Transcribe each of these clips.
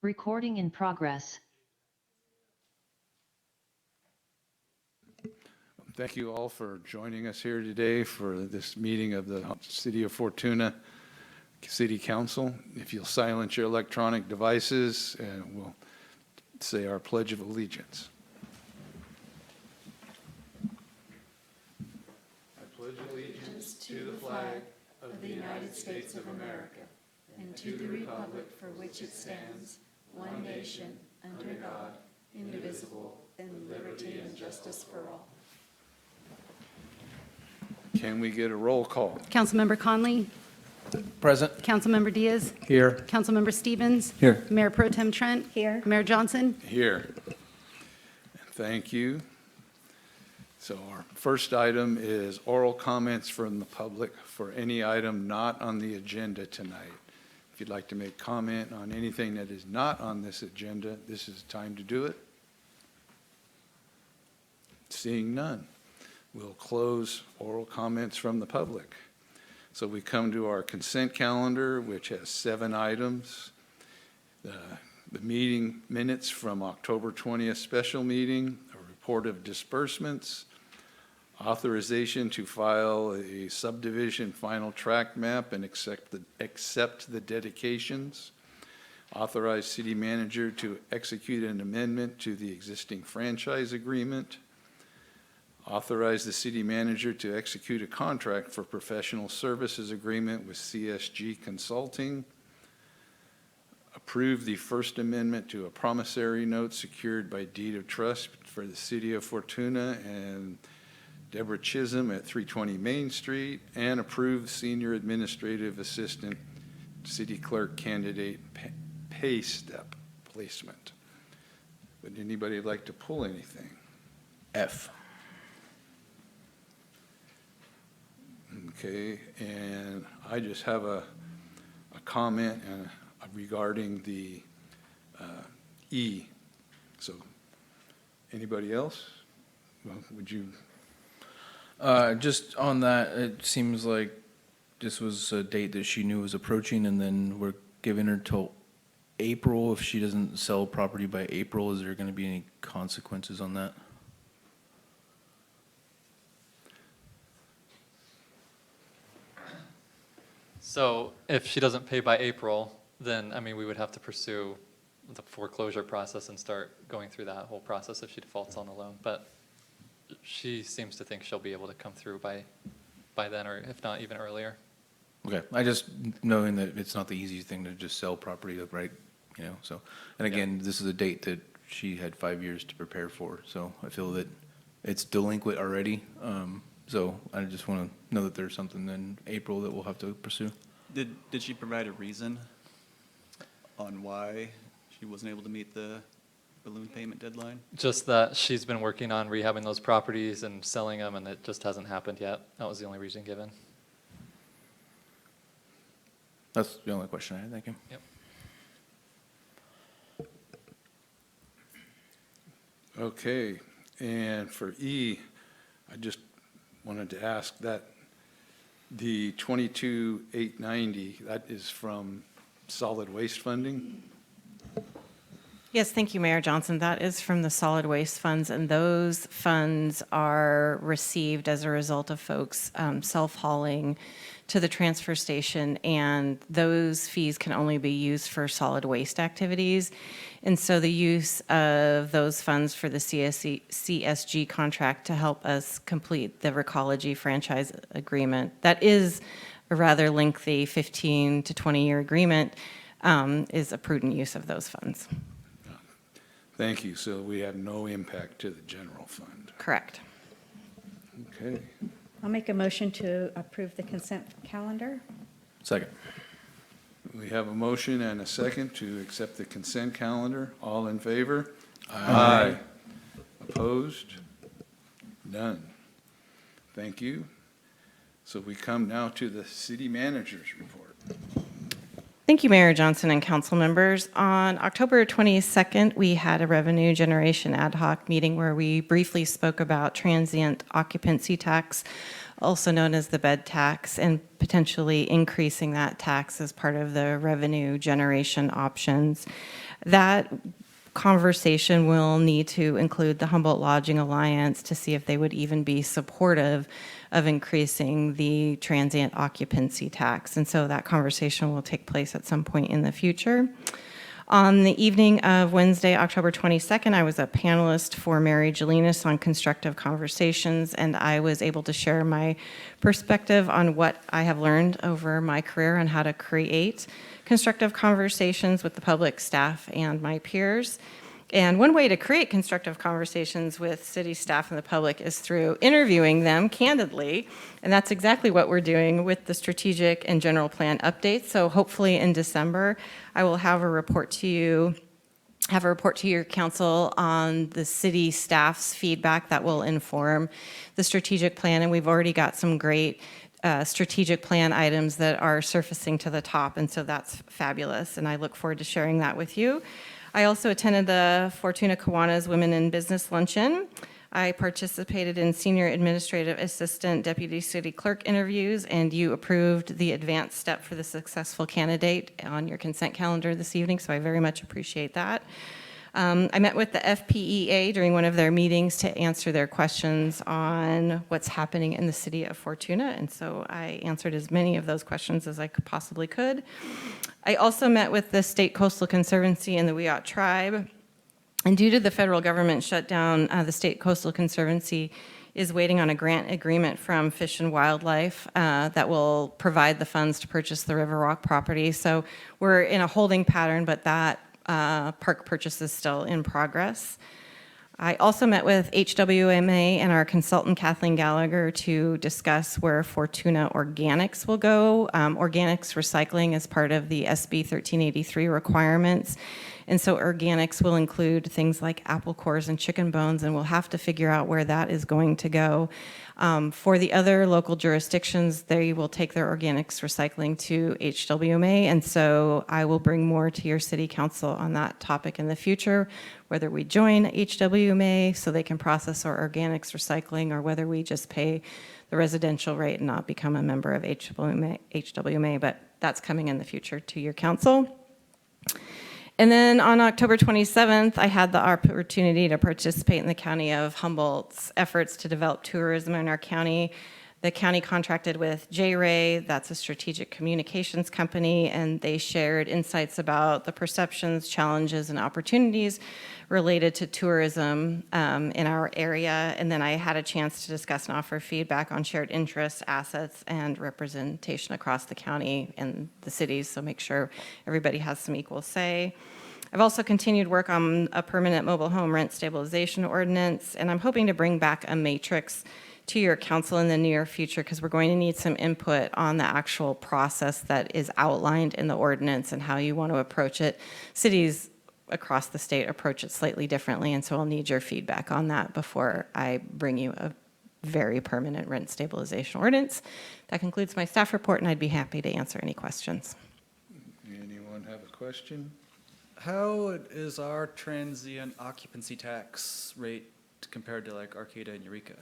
Recording in progress. Thank you all for joining us here today for this meeting of the City of Fortuna City Council. If you'll silence your electronic devices, we'll say our Pledge of Allegiance. I pledge allegiance to the flag of the United States of America and to the republic for which it stands, one nation, under God, indivisible, and liberty and justice for all. Can we get a roll call? Councilmember Conley? Present. Councilmember Diaz? Here. Councilmember Stevens? Here. Mayor Pro Tem Trent? Here. Mayor Johnson? Here. Thank you. So our first item is oral comments from the public for any item not on the agenda tonight. If you'd like to make comment on anything that is not on this agenda, this is the time to do it. Seeing none, we'll close oral comments from the public. So we come to our consent calendar, which has 7 items. The meeting minutes from October 20th special meeting, a report of disbursements, authorization to file a subdivision final tract map and accept the dedications, authorize city manager to execute an amendment to the existing franchise agreement, authorize the city manager to execute a contract for professional services agreement with CSG Consulting, approve the First Amendment to a promissory note secured by deed of trust for the city of Fortuna and Deborah Chisholm at 320 Main Street, and approve senior administrative assistant city clerk candidate pay step placement. Would anybody like to pull anything? F. Okay, and I just have a comment regarding the E. So, anybody else? Well, would you? Just on that, it seems like this was a date that she knew was approaching, and then we're giving her till April. If she doesn't sell property by April, is there going to be any consequences on that? So if she doesn't pay by April, then, I mean, we would have to pursue the foreclosure process and start going through that whole process if she defaults on the loan. But she seems to think she'll be able to come through by then, or if not, even earlier. Okay, I just knowing that it's not the easiest thing to just sell property, right? You know, so, and again, this is a date that she had 5 years to prepare for, so I feel that it's delinquent already. So I just want to know that there's something in April that we'll have to pursue. Did she provide a reason on why she wasn't able to meet the balloon payment deadline? Just that she's been working on rehabbing those properties and selling them, and it just hasn't happened yet. That was the only reason given. That's the only question I had. Thank you. Yep. Okay, and for E, I just wanted to ask that the 22,890, that is from solid waste funding? Yes, thank you, Mayor Johnson. That is from the solid waste funds, and those funds are received as a result of folks self-hauling to the transfer station, and those fees can only be used for solid waste activities. And so the use of those funds for the CSG contract to help us complete the Recology franchise agreement, that is a rather lengthy 15 to 20-year agreement, is a prudent use of those funds. Thank you. So we have no impact to the general fund. Correct. Okay. I'll make a motion to approve the consent calendar. Second. We have a motion and a second to accept the consent calendar. All in favor? Aye. Opposed? None. Thank you. So we come now to the city manager's report. Thank you, Mayor Johnson and council members. On October 22nd, we had a revenue generation ad hoc meeting where we briefly spoke about transient occupancy tax, also known as the bed tax, and potentially increasing that tax as part of the revenue generation options. That conversation will need to include the Humboldt Lodging Alliance to see if they would even be supportive of increasing the transient occupancy tax. And so that conversation will take place at some point in the future. On the evening of Wednesday, October 22nd, I was a panelist for Mary Jelinas on constructive conversations, and I was able to share my perspective on what I have learned over my career on how to create constructive conversations with the public, staff, and my peers. And one way to create constructive conversations with city staff and the public is through interviewing them candidly. And that's exactly what we're doing with the strategic and general plan updates. So hopefully in December, I will have a report to your council on the city staff's feedback that will inform the strategic plan. And we've already got some great strategic plan items that are surfacing to the top. And so that's fabulous. And I look forward to sharing that with you. I also attended the Fortuna Kiwanis Women in Business Luncheon. I participated in Senior Administrative Assistant Deputy City Clerk interviews, and you approved the advanced step for the successful candidate on your consent calendar this evening, so I very much appreciate that. I met with the FPEA during one of their meetings to answer their questions on what's happening in the city of Fortuna, and so I answered as many of those questions as I possibly could. I also met with the State Coastal Conservancy and the Wiyot Tribe, and due to the federal government shutdown, the State Coastal Conservancy is waiting on a grant agreement from Fish and Wildlife that will provide the funds to purchase the River Rock property. So we're in a holding pattern, but that park purchase is still in progress. I also met with HWMA and our consultant Kathleen Gallagher to discuss where Fortuna Organics will go. Organics recycling is part of the SB 1383 requirements. And so organics will include things like apple cores and chicken bones, and we'll have to figure out where that is going to go. For the other local jurisdictions, they will take their organics recycling to HWMA, and so I will bring more to your city council on that topic in the future, whether we join HWMA so they can process our organics recycling, or whether we just pay the residential rate and not become a member of HWMA, but that's coming in the future to your council. And then on October 27th, I had the opportunity to participate in the County of Humboldt's efforts to develop tourism in our county. The county contracted with J-Ray, that's a strategic communications company, and they shared insights about the perceptions, challenges, and opportunities related to tourism in our area. And then I had a chance to discuss and offer feedback on shared interests, assets, and representation across the county and the cities, so make sure everybody has some equal say. I've also continued work on a permanent mobile home rent stabilization ordinance, and I'm hoping to bring back a matrix to your council in the near future, because we're going to need some input on the actual process that is outlined in the ordinance and how you want to approach it. Cities across the state approach it slightly differently, and so I'll need your feedback on that before I bring you a very permanent rent stabilization ordinance. That concludes my staff report, and I'd be happy to answer any questions. Anyone have a question? How is our transient occupancy tax rate compared to like Arcata and Eureka?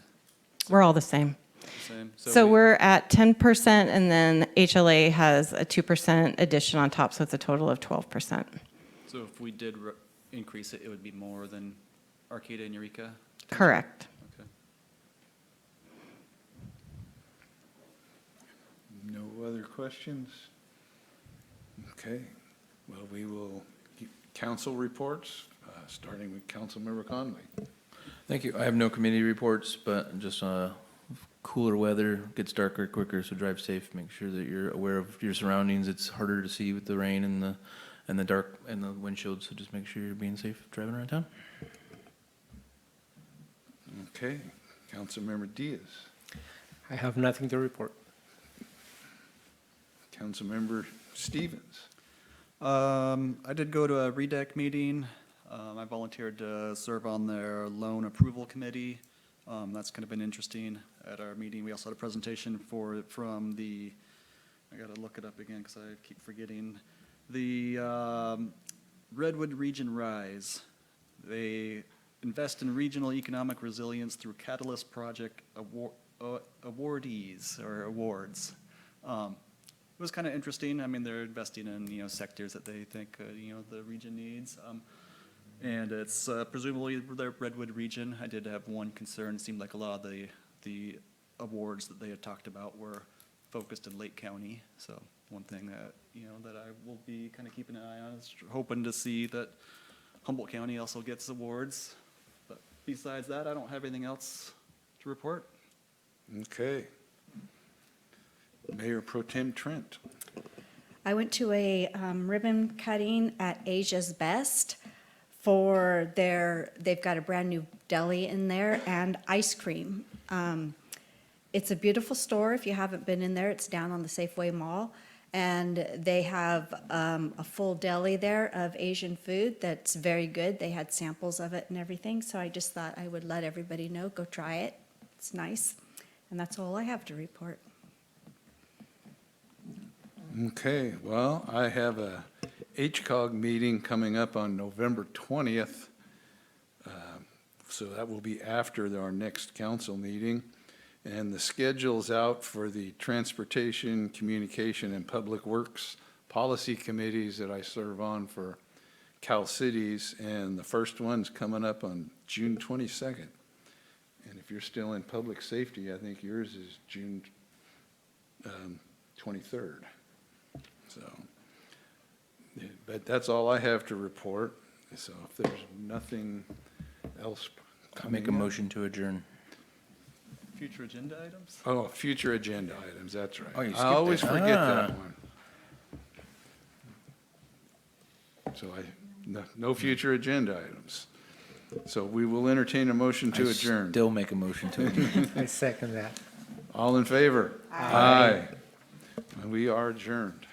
We're all the same. Same? So we're at 10%, and then HLA has a 2% addition on top, so it's a total of 12%. So if we did increase it, it would be more than Arcata and Eureka? Correct. Okay. No other questions? Okay, well, we will keep council reports, starting with Councilmember Conley. Thank you. I have no committee reports, but just cooler weather, gets darker quicker, so drive safe. Make sure that you're aware of your surroundings. It's harder to see with the rain and the dark and the windshield, so just make sure you're being safe driving around town. Okay, Councilmember Diaz. I have nothing to report. Councilmember Stevens. I did go to a REDEC meeting. I volunteered to serve on their loan approval committee. That's kind of been interesting. At our meeting, we also had a presentation from the, I gotta look it up again because I keep forgetting, the Redwood Region Rise. They invest in regional economic resilience through Catalyst Project awardees or awards. it was kind of interesting. I mean, they're investing in, sectors that they think, the region needs. And it's presumably the Redwood region. I did have one concern. It seemed like a lot of the awards that they had talked about were focused in Lake County. So one thing that, that I will be kind of keeping an eye on is hoping to see that Humboldt County also gets awards. But besides that, I don't have anything else to report. Okay. Mayor Pro Tem Trent. I went to a ribbon cutting at Asia's Best for they've got a brand-new deli in there and ice cream. It's a beautiful store. If you haven't been in there, it's down on the Safeway Mall. And they have a full deli there of Asian food that's very good. They had samples of it and everything, so I just thought I would let everybody know, go try it. It's nice. And that's all I have to report. Okay, well, I have a HCOG meeting coming up on November 20th. So that will be after our next council meeting. And the schedule's out for the Transportation, Communication, and Public Works Policy Committees that I serve on for Cal Cities. And the first one's coming up on June 22nd. And if you're still in public safety, I think yours is June 23rd. So, but that's all I have to report. So if there's nothing else I'll make a coming up- motion to adjourn. Future agenda items? Oh, future agenda items, that's right. Oh, you I skipped always it. forget that Ah. one. So no future agenda items. So we will entertain a motion to I adjourn. Still make a motion to adjourn. I second that. All in favor? Aye. And we are adjourned.